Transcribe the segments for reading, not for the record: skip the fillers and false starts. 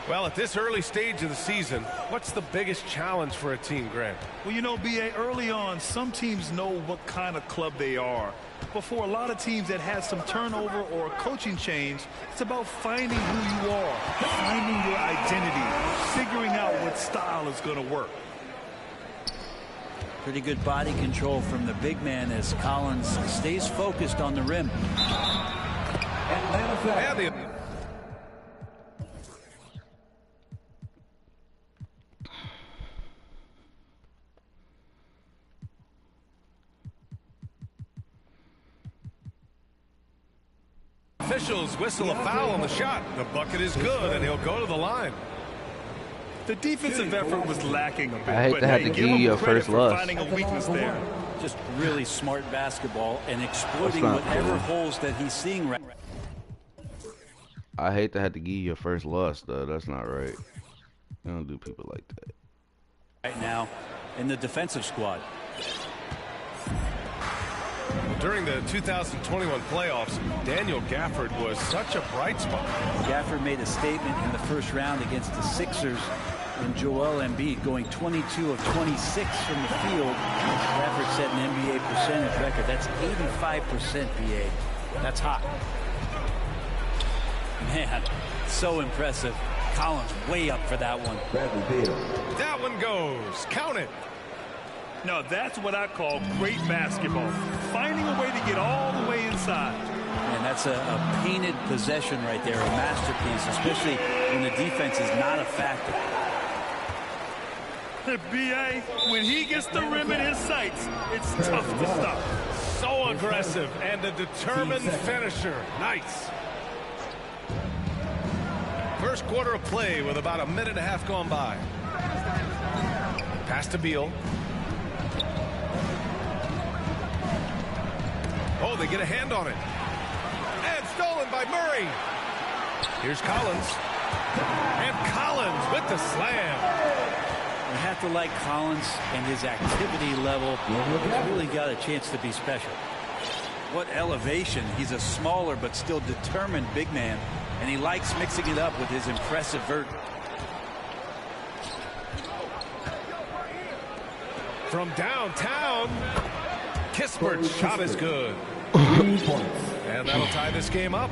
Well, at this early stage of the season, what's the biggest challenge for a team, Grant? Well, you know, B.A., early on, some teams know what kind of club they are. But for a lot of teams that had some turnover or a coaching change, it's about finding who you are, finding your identity, figuring out what style is going to work. Pretty good body control from the big man as Collins stays focused on the rim. Officials whistle a foul on the shot. The bucket is good, and he'll go to the line. The defensive effort was lacking a bit. I hate to have to give you your first loss. Finding a weakness there. Just really smart basketball and exploiting whatever holes that he's seeing right. I hate to have to give you your first loss, though. That's not right. You don't do people like that. Right now in the defensive squad. During the 2021 playoffs, Daniel Gafford was such a bright spot. Gafford made a statement in the first round against the Sixers and Joel Embiid going 22 of 26 from the field. Gafford set an NBA percentage record. That's 85% BA. That's hot. Man, so impressive. Collins way up for that one. That one goes. Count it. Now that's what I call great basketball. Finding a way to get all the way inside. And that's a painted possession right there, a masterpiece, especially when the defense is not a factor. B.A., when he gets the rim in his sights, it's tough to stop. So aggressive and a determined finisher. Nice. First quarter of play with about a minute and a half gone by. Pass to Beal. Oh, they get a hand on it. And stolen by Murray. Here's Collins. And Collins with the slam. You have to like Collins and his activity level. He's really got a chance to be special. What elevation. He's a smaller but still determined big man. And he likes mixing it up with his impressive vert. From downtown, Kispert's shot is good. And that'll tie this game up.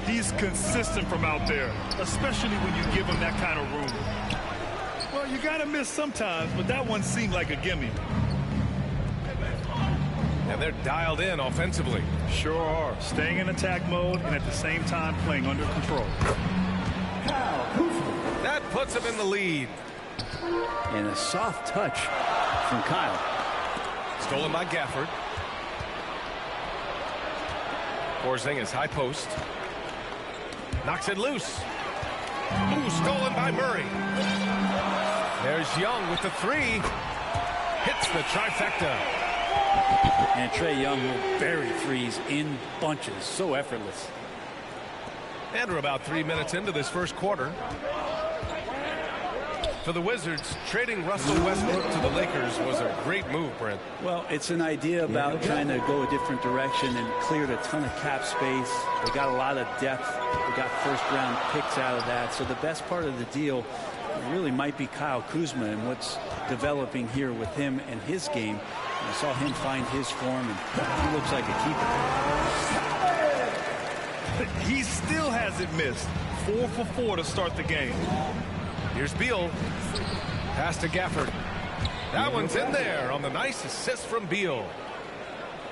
He's consistent from out there, especially when you give him that kind of room. Well, you got to miss sometimes, but that one seemed like a gimme. And they're dialed in offensively. Sure are. Staying in attack mode and at the same time playing under control. That puts him in the lead. And a soft touch from Kyle. Stolen by Gafford. Porzingis high post. Knocks it loose. Ooh, stolen by Murray. There's Young with the three. Hits the trifecta. And Trae Young will bury threes in bunches. So effortless. And we're about 3 minutes into this first quarter. For the Wizards, trading Russell Westbrook to the Lakers was a great move, Brent. Well, it's an idea about trying to go a different direction and cleared a ton of cap space. They got a lot of depth. They got first-round picks out of that. So the best part of the deal really might be Kyle Kuzma and what's developing here with him and his game. I saw him find his form, and he looks like a keeper. He still hasn't missed. 4 for 4 to start the game. Here's Beal. Pass to Gafford. That one's in there on the nice assist from Beal.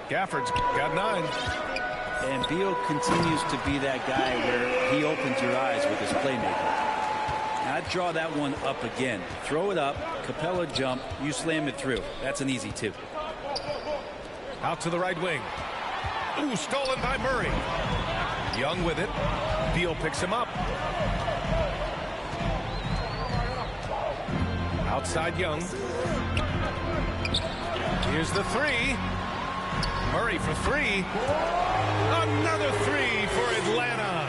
Gafford's got 9. And Beal continues to be that guy where he opens your eyes with his playmaking. Now, I'd draw that one up again. Throw it up, Capella jump, you slam it through. That's an easy 2. Out to the right wing. Ooh, stolen by Murray. Young with it. Beal picks him up. Outside Young. Here's the 3. Murray for 3. Another 3 for Atlanta.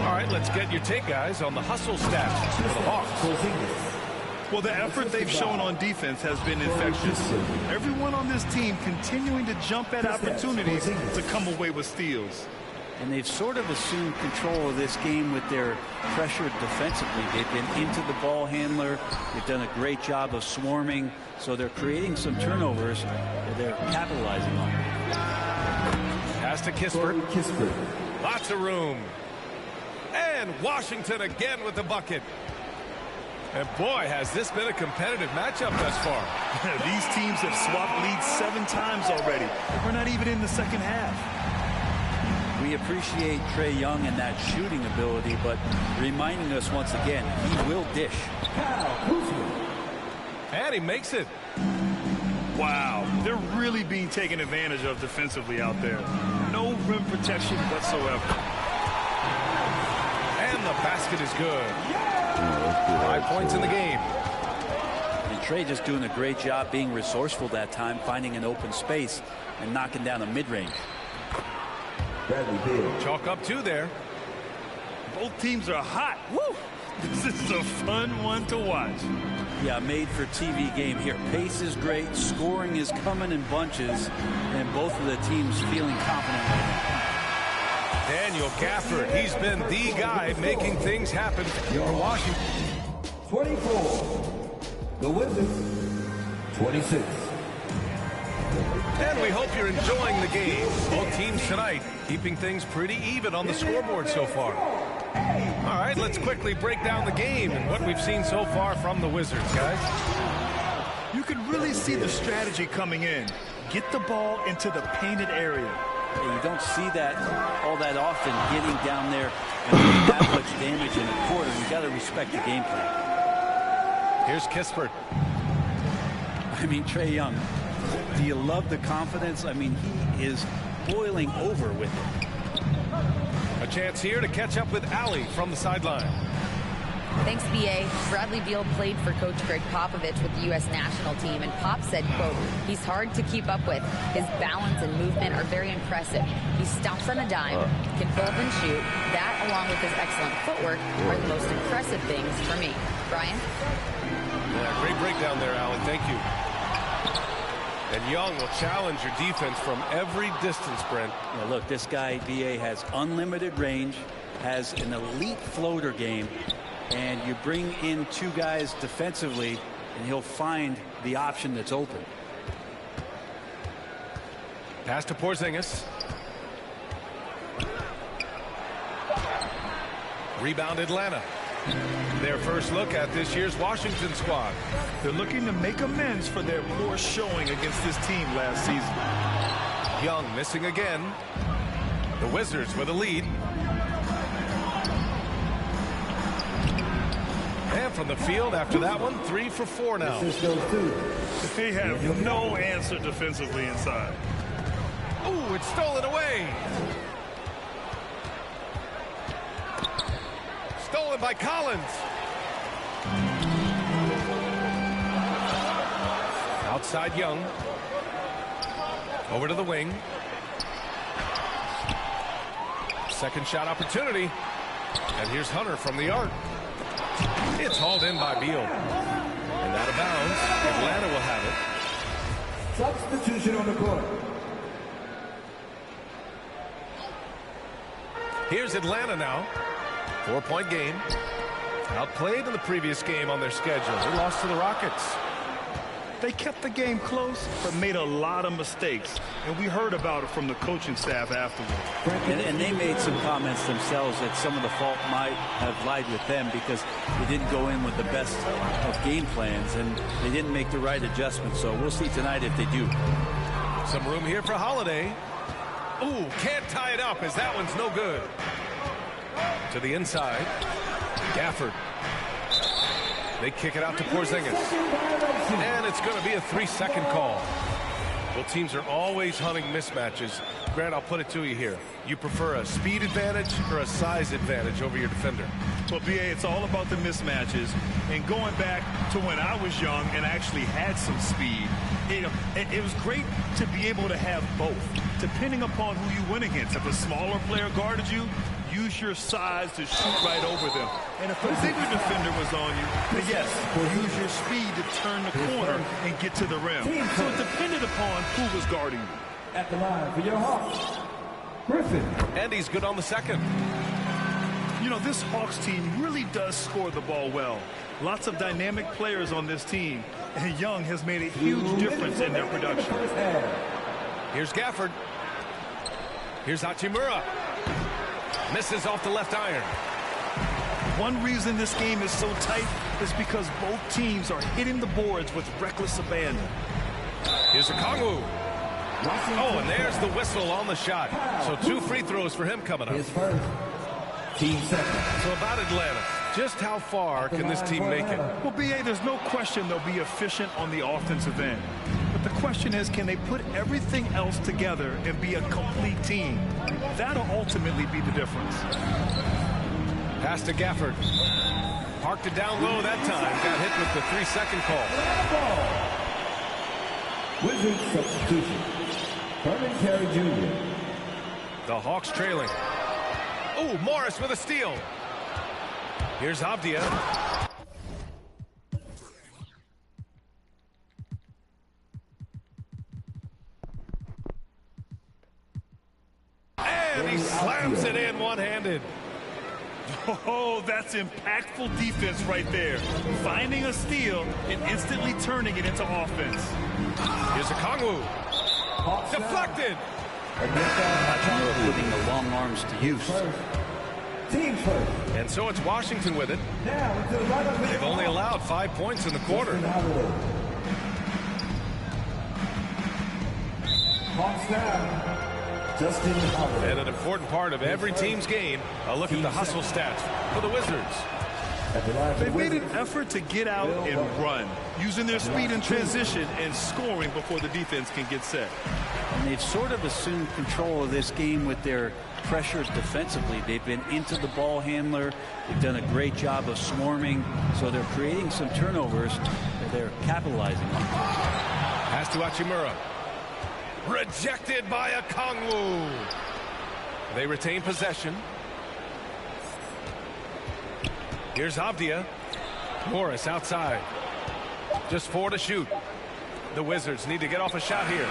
All right, let's get your take, guys, on the hustle stats for the Hawks. Well, the effort they've shown on defense has been infectious. Everyone on this team continuing to jump at opportunities to come away with steals. and they've sort of assumed control of this game with their pressure defensively. They've been into the ball handler. They've done a great job of swarming, so they're creating some turnovers that they're capitalizing on. Pass to Kispert. Lots of room. And Washington again with the bucket. And boy, has this been a competitive matchup thus far. These teams have swapped leads 7 times already. We're not even in the second half. We appreciate Trae Young and that shooting ability, but reminding us once again, he will dish. And he makes it. Wow, they're really being taken advantage of defensively out there. No rim protection whatsoever. And the basket is good. 5 points in the game. And Trae just doing a great job being resourceful that time, finding an open space and knocking down a mid-range. Chalk up 2 there. Both teams are hot. Woo! This is a fun one to watch. Yeah, made for TV game here. Pace is great, scoring is coming in bunches, and both of the teams feeling confident right now. Daniel Gafford, he's been the guy making things happen for Washington. 24. The Wizards. 26. And we hope you're enjoying the game. Both teams tonight keeping things pretty even on the scoreboard so far. All right, let's quickly break down the game and what we've seen so far from the Wizards, guys. You can really see the strategy coming in. Get the ball into the painted area. And you don't see that all that often, getting down there and doing that much damage in a quarter. You got to respect the game plan. Here's Kispert. I mean, Trae Young, do you love the confidence? I mean, he is boiling over with it. A chance here to catch up with Allie from the sideline. Thanks, B.A. Bradley Beal played for Coach Greg Popovich with the U.S. national team, and Pop said, quote, he's hard to keep up with. His balance and movement are very impressive. He stomps on a dime, can fold and shoot. That, along with his excellent footwork, are the most impressive things for me. Brian? Yeah, great breakdown there, Allie. Thank you. And Young will challenge your defense from every distance, Brent. Yeah, look, this guy, B.A., has unlimited range, has an elite floater game, and you bring in 2 guys defensively, and he'll find the option that's open. Pass to Porzingis. Rebound Atlanta. Their first look at this year's Washington squad. They're looking to make amends for their poor showing against this team last season. Young missing again. The Wizards with a lead. And from the field after that one, 3 for 4 now. They have no answer defensively inside. Ooh, it's stolen away. Stolen by Collins. Outside Young. Over to the wing. Second shot opportunity. And here's Hunter from the arc. It's hauled in by Beal. And out of bounds. Atlanta will have it. Substitution on the court. Here's Atlanta now. 4-point game. Outplayed in the previous game on their schedule. They lost to the Rockets. They kept the game close, but made a lot of mistakes. And we heard about it from the coaching staff afterward. And they made some comments themselves that some of the fault might have lied with them because they didn't go in with the best of game plans and they didn't make the right adjustments. So we'll see tonight if they do. Some room here for Holiday. Ooh, can't tie it up as that one's no good. To the inside. Gafford. They kick it out to Porzingis. And it's going to be a 3-second call. Both teams are always hunting mismatches. Grant, I'll put it to you here. You prefer a speed advantage or a size advantage over your defender? Well, B.A., it's all about the mismatches. And going back to when I was young and actually had some speed, it was great to be able to have both, depending upon who you went against. If a smaller player guarded you, use your size to shoot right over them. And if a bigger defender was on you, then yes, use your speed to turn the corner and get to the rim. So it depended upon who was guarding you. At the line for your Hawks. Griffin. And he's good on the second. You know, this Hawks team really does score the ball well. Lots of dynamic players on this team, and Young has made a huge difference in their production. Here's Gafford. Here's Hachimura. Misses off the left iron. One reason this game is so tight is because both teams are hitting the boards with reckless abandon. Here's Okongwu. Oh, and there's the whistle on the shot. So 2 free throws for him coming up. His first. Team second. So about Atlanta, just how far can this team make it? Well, B.A., there's no question they'll be efficient on the offensive end. But the question is, can they put everything else together and be a complete team? That'll ultimately be the difference. Pass to Gafford. Parked it down low that time. Got hit with the 3-second call. Wizards substitution. Herman Carey Jr. The Hawks trailing. Oh, Morris with a steal. Here's Avdia. And he slams it in one-handed. Oh, that's impactful defense right there. Finding a steal and instantly turning it into offense. Here's Okongwu. Deflected. Hachimura putting the long arms to use. Team first. And so it's Washington with it. Now into the right of They've only allowed 5 points in the quarter. Hawks down. Justin Holiday. And an important part of every team's game, a look at the hustle stats for the Wizards. They've made an effort to get out and run, using their speed in transition and scoring before the defense can get set. And they've sort of assumed control of this game with their pressures defensively. They've been into the ball handler. They've done a great job of swarming, so they're creating some turnovers that they're capitalizing on. Pass to Hachimura. Rejected by Okongwu. They retain possession. Here's Avdia. Morris outside. Just 4 to shoot. The Wizards need to get off a shot here.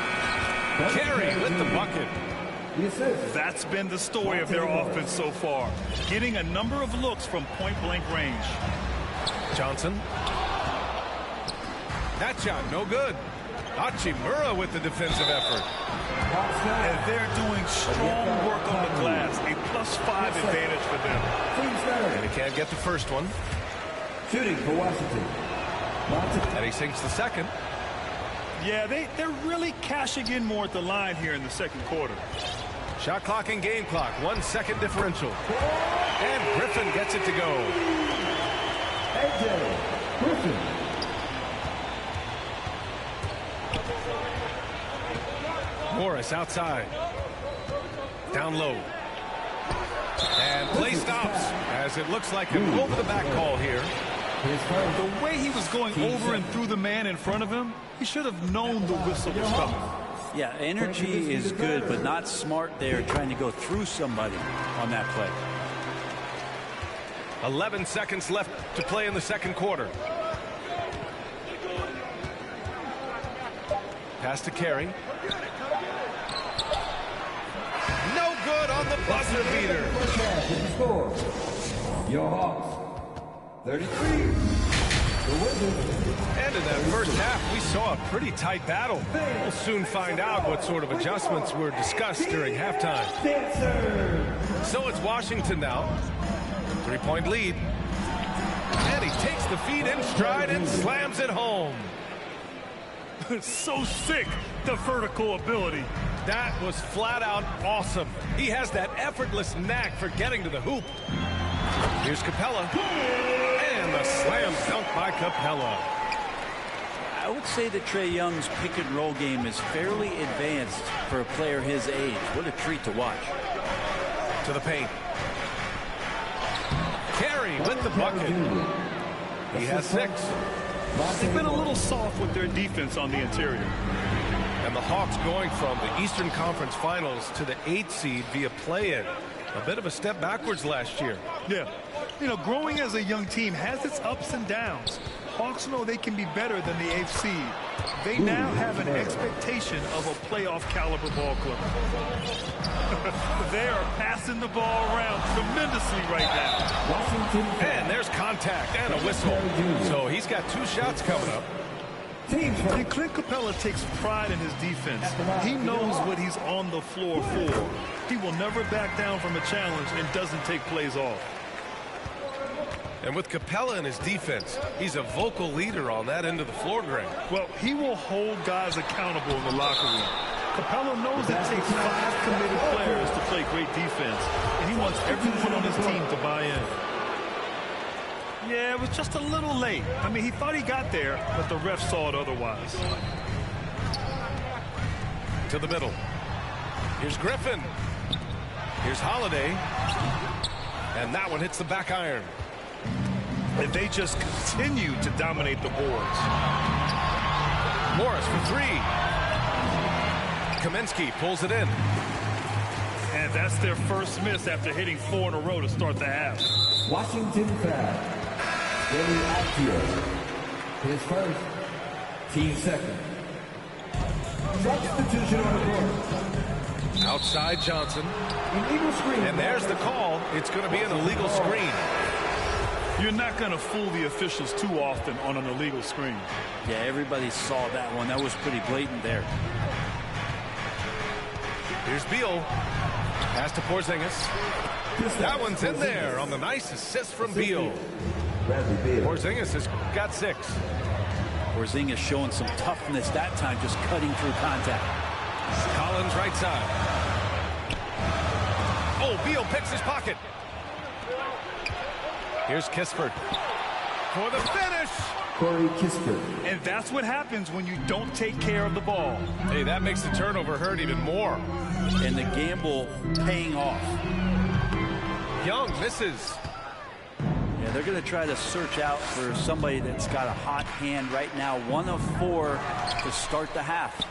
Carey with the bucket. That's been the story of their offense so far. Getting a number of looks from point-blank range. Johnson. That shot, no good. Hachimura with the defensive effort. And they're doing strong work on the glass. A +5 advantage for them. And he can't get the first one. Shooting for Washington. And he sinks the second. Yeah, they're really cashing in more at the line here in the second quarter. Shot clock and game clock. 1 second differential. And Griffin gets it to go. AJ Griffin. Morris outside. Down low. And play stops as it looks like an over-the-back call here. The way he was going over and through the man in front of him, he should have known the whistle was coming. Yeah, energy is good, but not smart there trying to go through somebody on that play. 11 seconds left to play in the second quarter. Pass to Carey. No good on the buzzer beater. Your Hawks. 33. And in that first half, we saw a pretty tight battle. We'll soon find out what sort of adjustments were discussed during halftime. So it's Washington now. 3-point lead. And he takes the feed in stride and slams it home. So sick, the vertical ability. That was flat out awesome. He has that effortless knack for getting to the hoop. Here's Capella. And the slam dunk by Capella. I would say that Trae Young's pick and roll game is fairly advanced for a player his age. What a treat to watch. To the paint. Carey with the bucket. He has 6. They've been a little soft with their defense on the interior. And the Hawks going from the Eastern Conference Finals to the 8th seed via play-in. A bit of a step backwards last year. Yeah, You know, growing as a young team has its ups and downs. Hawks know they can be better than the 8th seed. They now have an expectation of a playoff caliber ball club. They are passing the ball around tremendously right now. And there's contact and a whistle. So he's got 2 shots coming up. And Clint Capella takes pride in his defense. He knows what he's on the floor for. He will never back down from a challenge and doesn't take plays off. And with Capella in his defense, he's a vocal leader on that end of the floor, Greg. Well, he will hold guys accountable in the locker room. Capella knows it takes 5 committed players to play great defense, and he wants everyone on his team to buy in. Yeah, it was just a little late. I mean, he thought he got there, but the ref saw it otherwise. To the middle. Here's Griffin. Here's Holiday. And that one hits the back iron. And they just continue to dominate the boards. Morris for 3. Kaminsky pulls it in. And that's their first miss after hitting 4 in a row to start the half. Washington foul. Billy Accio. His first, team second. Substitution on the court. Outside Johnson. Illegal screen. And there's the call. It's going to be an illegal screen. You're not going to fool the officials too often on an illegal screen. Yeah, everybody saw that one. That was pretty blatant there. Here's Beal. Pass to Porzingis. That one's in there on the nice assist from Beal. Porzingis has got 6. Porzingis showing some toughness that time, just cutting through contact. Collins right side. Oh, Beal picks his pocket. Here's Kispert for the finish. Corey Kispert. And that's what happens when you don't take care of the ball. Hey, that makes the turnover hurt even more. And the gamble paying off. Young misses. Yeah, they're going to try to search out for somebody that's got a hot hand right now. 1 of 4 to start the half.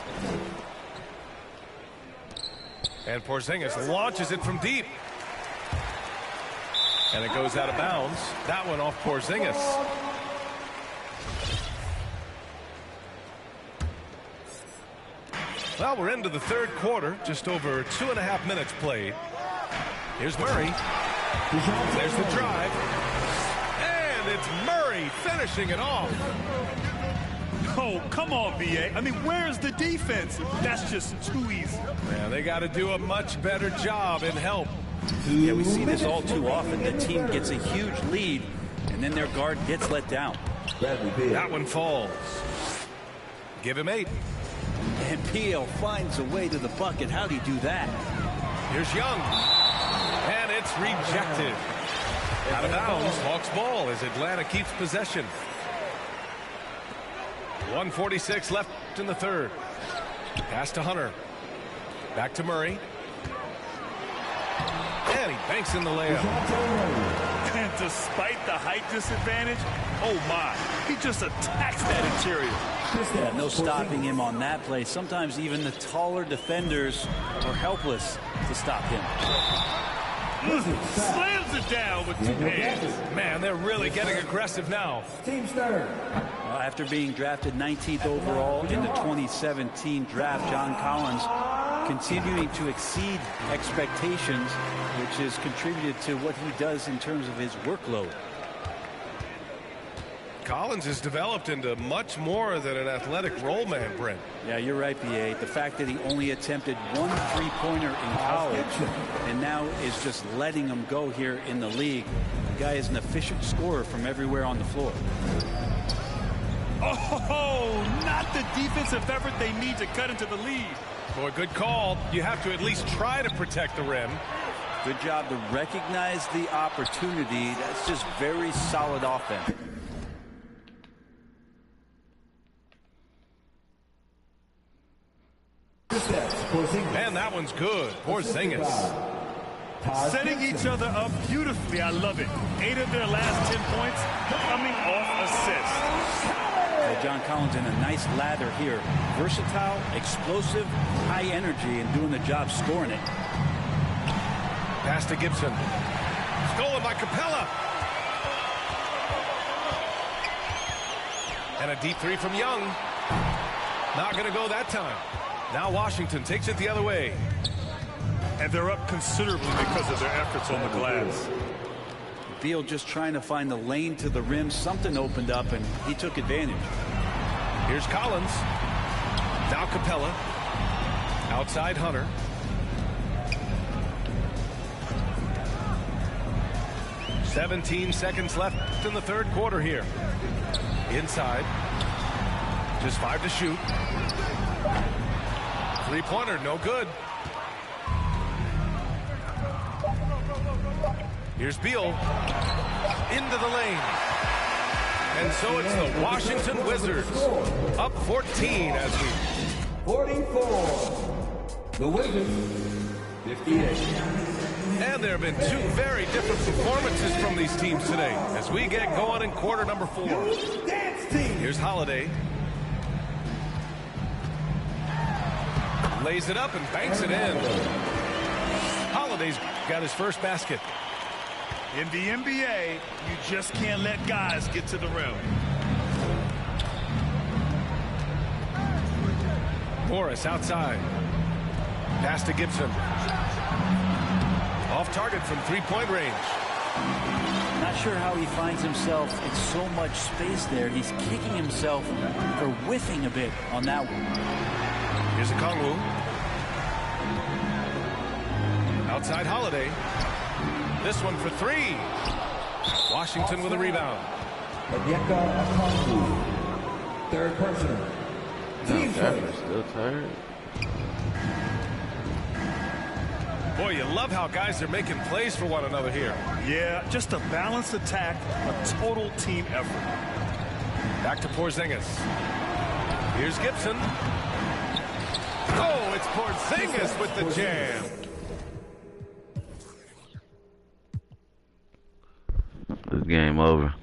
And Porzingis launches it from deep. And it goes out of bounds. That one off Porzingis. Well, we're into the 3rd quarter. Just over 2.5 minutes played. Here's Murray. There's the drive. And it's Murray finishing it off. Oh, come on, BA. I mean, where's the defense? That's just too easy. Yeah, they got to do a much better job in help. Yeah, we see this all too often. The team gets a huge lead, and then their guard gets let down. That one falls. Give him 8. And PL finds a way to the bucket. How'd he do that? Here's Young. And it's rejected. Out of bounds, Hawks ball as Atlanta keeps possession. 1:46 left in the 3rd. Pass to Hunter. Back to Murray. And he banks in the layup. And despite the height disadvantage, oh my, he just attacks that interior. Yeah, no stopping him on that play. Sometimes even the taller defenders are helpless to stop him. Slams it down with 2 hands. Man, they're really getting aggressive now. Team third. After being drafted 19th overall in the 2017 draft, John Collins continuing to exceed expectations, which has contributed to what he does in terms of his workload. Collins has developed into much more than an athletic role man, Brent. Yeah, you're right, B.A. The fact that he only attempted 1 3-pointer in college and now is just letting them go here in the league. The guy is an efficient scorer from everywhere on the floor. Oh, not the defensive effort they need to cut into the lead. Boy, good call. You have to at least try to protect the rim. Good job to recognize the opportunity. That's just very solid offense. Man, that one's good. Porzingis. Setting each other up beautifully. I love it. 8 of their last 10 points coming off assists. John Collins in a nice lather here. Versatile, explosive, high energy, and doing the job scoring it. Pass to Gibson. Stolen by Capella. And a deep three from Young. Not going to go that time. Now Washington takes it the other way. And they're up considerably because of their efforts on the glass. Beal just trying to find the lane to the rim. Something opened up, and he took advantage. Here's Collins. Now Capella. Outside Hunter. "17 seconds left in the third quarter here. Inside. Just 5 to shoot. Three-pointer, no good. Here's Beal. Into the lane. And so it's the Washington Wizards. Up 14 as we... 44. The Wizards, 58. And there have been two very different performances from these teams today as we get going in quarter number 4. Here's Holiday. Lays it up and banks it in. Holiday's got his first basket. In the NBA, you just can't let guys get to the rim. Morris outside. Pass to Gibson. Off target from three-point range. Not sure how he finds himself in so much space there. He's kicking himself for whiffing a bit on that one. Here's a Kongwu. Outside Holiday. This one for 3. Washington with a rebound. Third person. Team Still tired. Boy, you love how guys are making plays for one another here. Yeah, just a balanced attack, a total team effort. Back to Porzingis. Here's Gibson. Oh, it's Porzingis with the jam. This game over.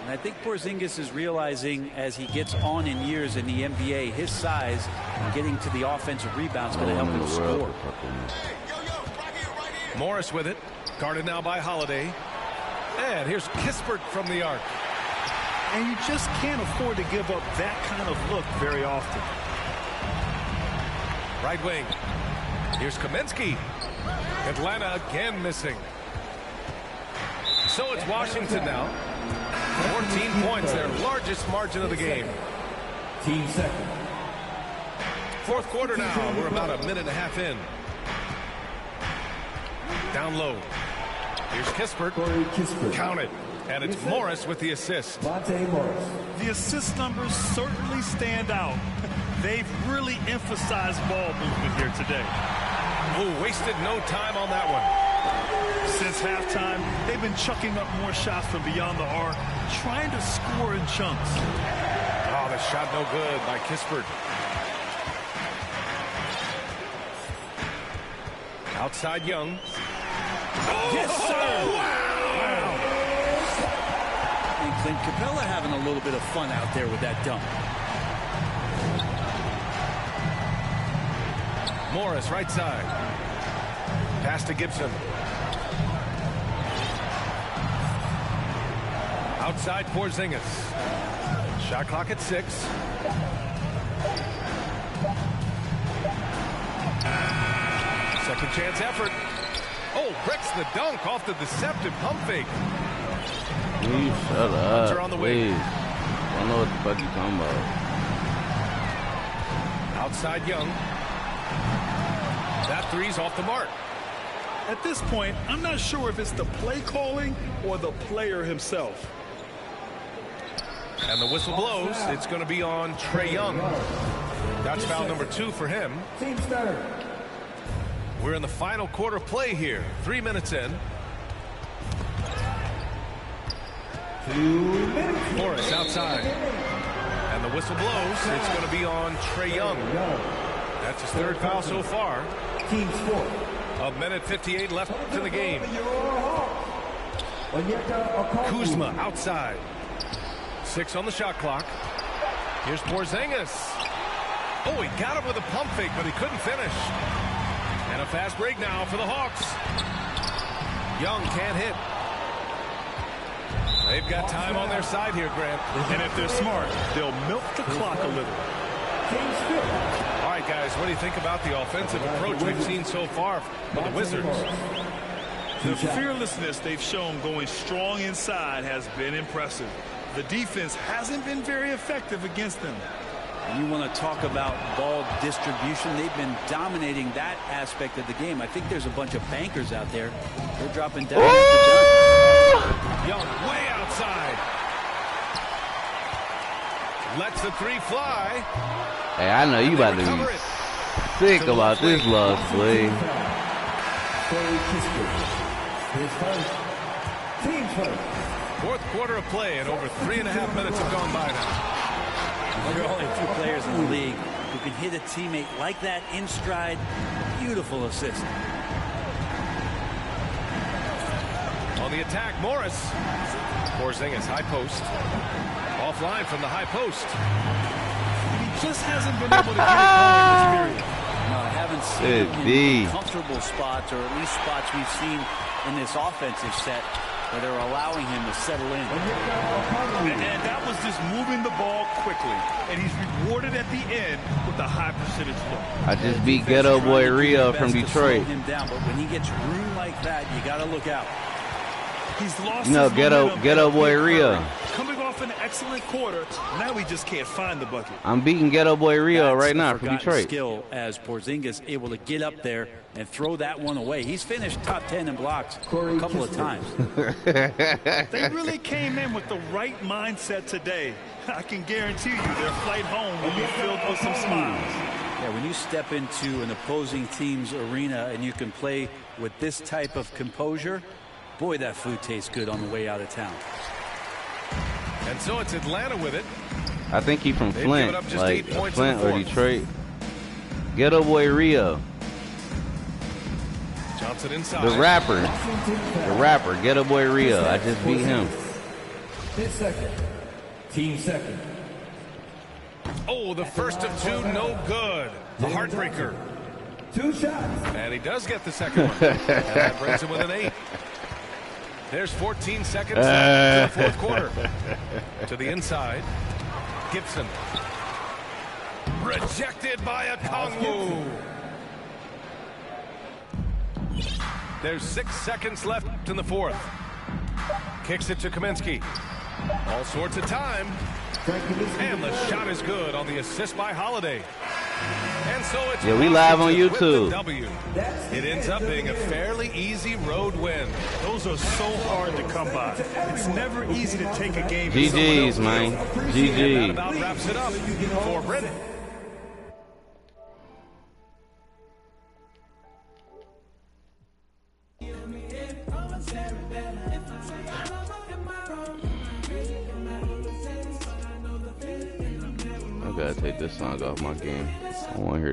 And I think Porzingis is realizing as he gets on in years in the NBA, his size and getting to the offensive rebound is going to help him score. Morris with it. Guarded now by Holiday. And here's Kispert from the arc. And you just can't afford to give up that kind of look very often. Right wing. Here's Kaminsky. Atlanta again missing. So it's Washington now. 14 points, their largest margin of the game. Team second. Fourth quarter now. We're about a minute and a half in. Down low. Here's Kispert. Count it. And it's Morris with the assist. Monte Morris. The assist numbers certainly stand out. They've really emphasized ball movement here today. Ooh, wasted no time on that one. Since halftime, they've been chucking up more shots from beyond the arc, trying to score in chunks. Oh, the shot no good by Kispert. Outside Young. Oh, Yes, sir! Wow! And Clint Capella having a little bit of fun out there with that dunk. Morris right side. Pass to Gibson. Outside Porzingis. Shot clock at 6. Second chance effort. Oh, breaks the dunk off the deceptive pump fake. Please shut up. Hunter on the way. Please. I don't know what the fuck you talking about. Outside Young. That three's off the mark. At this point, I'm not sure if it's the play calling or the player himself. And the whistle blows. It's going to be on Trae Young. That's foul number 2 for him. Team third. We're in the final quarter play here. 3 minutes in. 2 minutes. Morris outside. And the whistle blows. It's going to be on Trae Young. That's his 3rd foul so far. Team's fourth. A minute 58 left in the game. Onyeka Kuzma outside. 6 on the shot clock. Here's Porzingis. Oh, he got him with a pump fake, but he couldn't finish. And a fast break now for the Hawks. Young can't hit. They've got time on their side here, Grant. And if they're smart, they'll milk the clock a little. All right, guys, what do you think about the offensive approach we've seen so far from the Wizards? The fearlessness they've shown going strong inside has been impressive. The defense hasn't been very effective against them. And you want to talk about ball distribution. They've been dominating that aspect of the game. I think there's a bunch of bankers out there. They're dropping down after done. Young way outside. Lets the three fly. Hey, I know you about to be sick about this loss, boy. Fourth quarter of play, and over 3.5 minutes have gone by now. There are only a few players in the league who can hit a teammate like that in stride. Beautiful assist. On the attack, Morris. Porzingis, high post. Offline from the high post. He just hasn't been able to get it going this period. No, I haven't seen him in comfortable spots, or at least spots we've seen in this offensive set where they're allowing him to settle in. And that was just moving the ball quickly. And he's rewarded at the end with a high percentage look. I just beat Ghetto Boy Rio from Detroit. Him down, but when he gets room like that, you got to look out. He's lost his Ghetto Boy Rio. Coming off an excellent quarter, now he just can't find the bucket. I'm beating Ghetto Boy Rio right now from Detroit. Skill as Porzingis able to get up there and throw that one away. He's finished top 10 in blocks a couple of times. They really came in with the right mindset today. I can guarantee you their flight home will be filled with some smiles. Yeah, when you step into an opposing team's arena and you can play with this type of composure, boy, that food tastes good on the way out of town. And so it's Atlanta with it. I think he's from Flint, like Flint or Detroit. Ghetto Boy Rio. Johnson inside. The rapper, Ghetto Boy Rio. I just beat him. His second. Team second. Oh, the first of two, no good. The heartbreaker. 2 shots. And he does get the second one. And that brings him with an 8. There's 14 seconds left to the fourth quarter. To the inside. Gibson. Rejected by a Kongwu. There's 6 seconds left in the fourth. Kicks it to Kaminsky. All sorts of time. And the shot is good on the assist by Holiday. And so it's we live on YouTube. It ends up being a fairly easy road win. Those are so hard to come by. It's never easy to take a game. GG's, man. GG. That about wraps it up for Brennan. I gotta take this song off my game. I want to hear